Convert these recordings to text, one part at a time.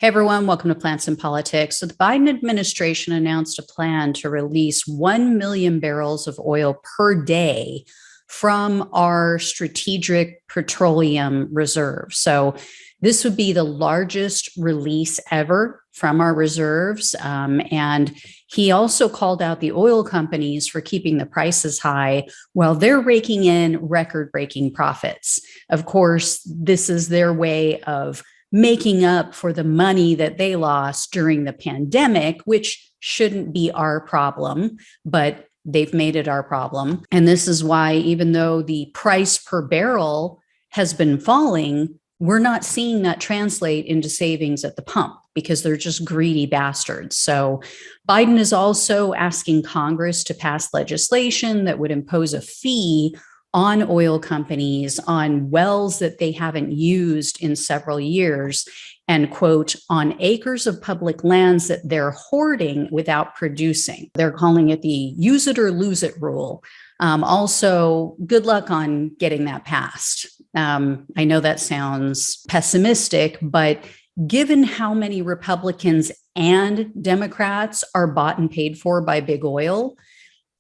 Hey everyone, welcome to Plants and Politics. So the Biden administration announced a plan to release 1 million barrels of oil per day from our strategic petroleum reserve. So this would be the largest release ever from our reserves. And he also called out the oil companies for keeping the prices high while they're raking in record-breaking profits. Of course, this is their way of making up for the money that they lost during the pandemic, which shouldn't be our problem, but they've made it our problem. And this is why, even though the price per barrel has been falling, we're not seeing that translate into savings at the pump because they're just greedy bastards. So Biden is also asking Congress to pass legislation that would impose a fee on oil companies on wells that they haven't used in several years, and quote, on acres of public lands that they're hoarding without producing. They're calling it the use it or lose it rule. Also, good luck on getting that passed. I know that sounds pessimistic, but given how many Republicans and Democrats are bought and paid for by big oil,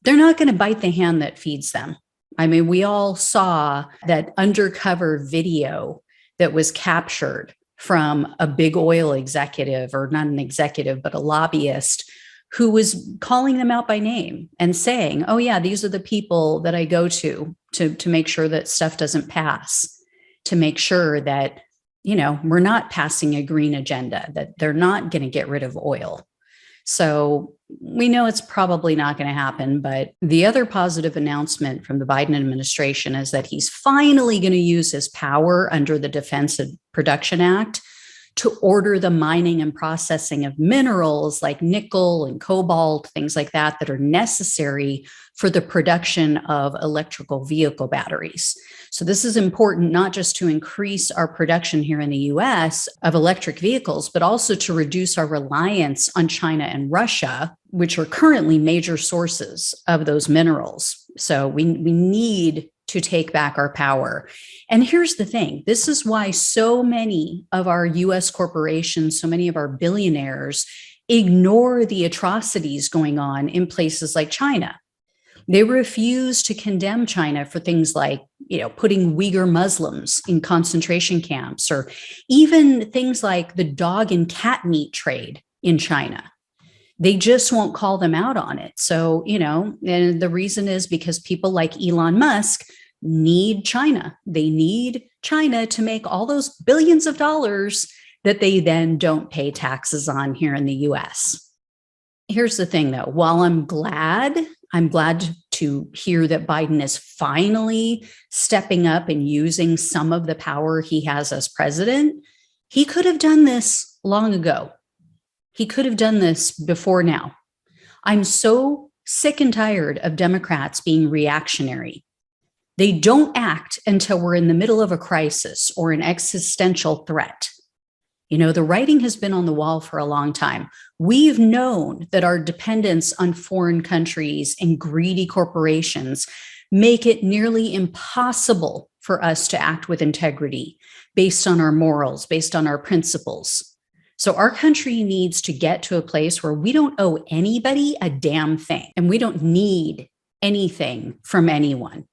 they're not going to bite the hand that feeds them. I mean, we all saw that undercover video that was captured from a big oil executive, or not an executive, but a lobbyist, who was calling them out by name and saying, oh yeah, these are the people that I go to make sure that stuff doesn't pass, to make sure that, you know, we're not passing a green agenda, that they're not going to get rid of oil. So we know it's probably not going to happen, but the other positive announcement from the Biden administration is that he's finally going to use his power under the Defense Production Act to order the mining and processing of minerals like nickel and cobalt, things like that, that are necessary for the production of electrical vehicle batteries. So this is important not just to increase our production here in the US of electric vehicles, but also to reduce our reliance on China and Russia, which are currently major sources of those minerals. So we need to take back our power. And here's the thing. This is why so many of our US corporations, so many of our billionaires ignore the atrocities going on in places like China. They refuse to condemn China for things like, you know, putting Uyghur Muslims in concentration camps, or even things like the dog and cat meat trade in China. They just won't call them out on it. So, you know, and the reason is because people like Elon Musk need China. They need China to make all those billions of dollars that they then don't pay taxes on here in the US. Here's the thing, though. While I'm glad to hear that Biden is finally stepping up and using some of the power he has as president, he could have done this long ago. He could have done this before now. I'm so sick and tired of Democrats being reactionary. They don't act until we're in the middle of a crisis or an existential threat. You know, the writing has been on the wall for a long time. We've known that our dependence on foreign countries and greedy corporations make it nearly impossible for us to act with integrity based on our morals, based on our principles. So our country needs to get to a place where we don't owe anybody a damn thing, and we don't need anything from anyone.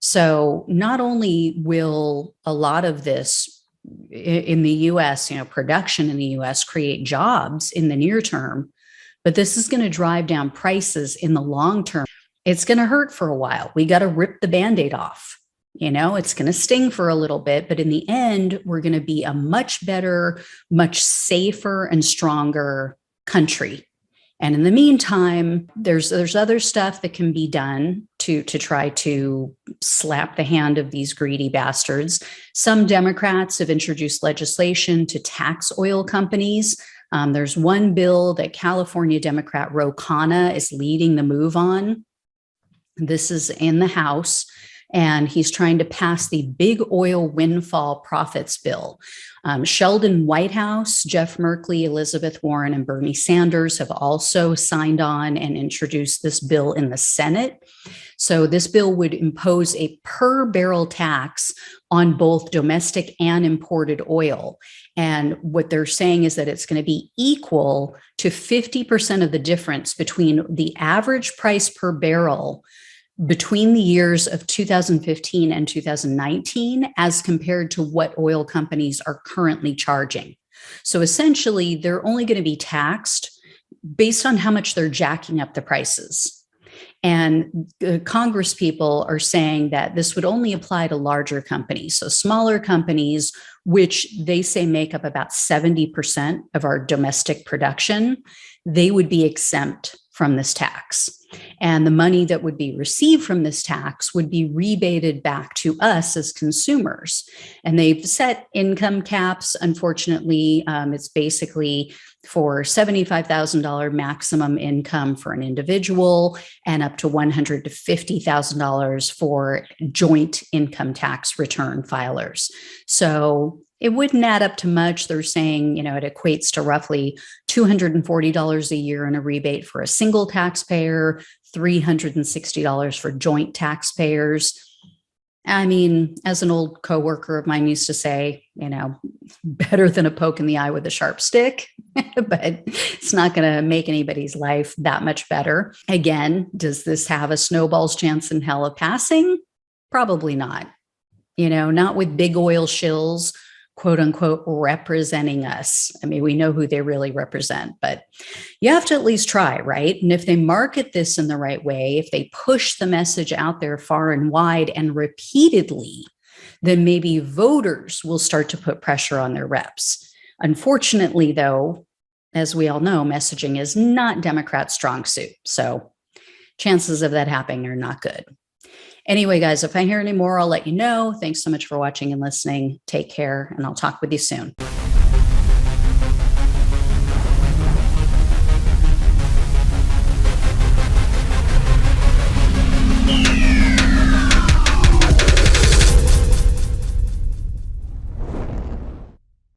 So not only will a lot of this in the US, you know, production in the US create jobs in the near term, but this is going to drive down prices in the long term. It's going to hurt for a while. We got to rip the Band-Aid off. You know, it's going to sting for a little bit, but in the end, we're going to be a much better, much safer and stronger country. And in the meantime, there's other stuff that can be done to try to slap the hand of these greedy bastards. Some Democrats have introduced legislation to tax oil companies. There's one bill that California Democrat Ro Khanna is leading the move on. This is in the House, and he's trying to pass the big oil windfall profits bill. Sheldon Whitehouse, Jeff Merkley, Elizabeth Warren, and Bernie Sanders have also signed on and introduced this bill in the Senate. So this bill would impose a per barrel tax on both domestic and imported oil. And what they're saying is that it's going to be equal to 50% of the difference between the average price per barrel between the years of 2015 and 2019 as compared to what oil companies are currently charging. So essentially, they're only going to be taxed based on how much they're jacking up the prices. And Congress people are saying that this would only apply to larger companies. So smaller companies, which they say make up about 70% of our domestic production, they would be exempt from this tax. And the money that would be received from this tax would be rebated back to us as consumers. And they've set income caps. Unfortunately, it's basically for $75,000 maximum income for an individual and up to $150,000 to $50,000 for joint income tax return filers. So it wouldn't add up to much. They're saying, it equates to roughly $240 a year in a rebate for a single taxpayer, $360 for joint taxpayers. I mean, as an old coworker of mine used to say, better than a poke in the eye with a sharp stick, but it's not going to make anybody's life that much better. Again, does this have a snowball's chance in hell of passing? Probably not. Not with big oil shills, quote unquote, representing us. I mean, we know who they really represent, but you have to at least try, right? And if they market this in the right way, if they push the message out there far and wide and repeatedly, then maybe voters will start to put pressure on their reps. Unfortunately, though, as we all know, messaging is not Democrats' strong suit. So chances of that happening are not good. Anyway, guys, if I hear any more, I'll let you know. Thanks so much for watching and listening. Take care, and I'll talk with you soon.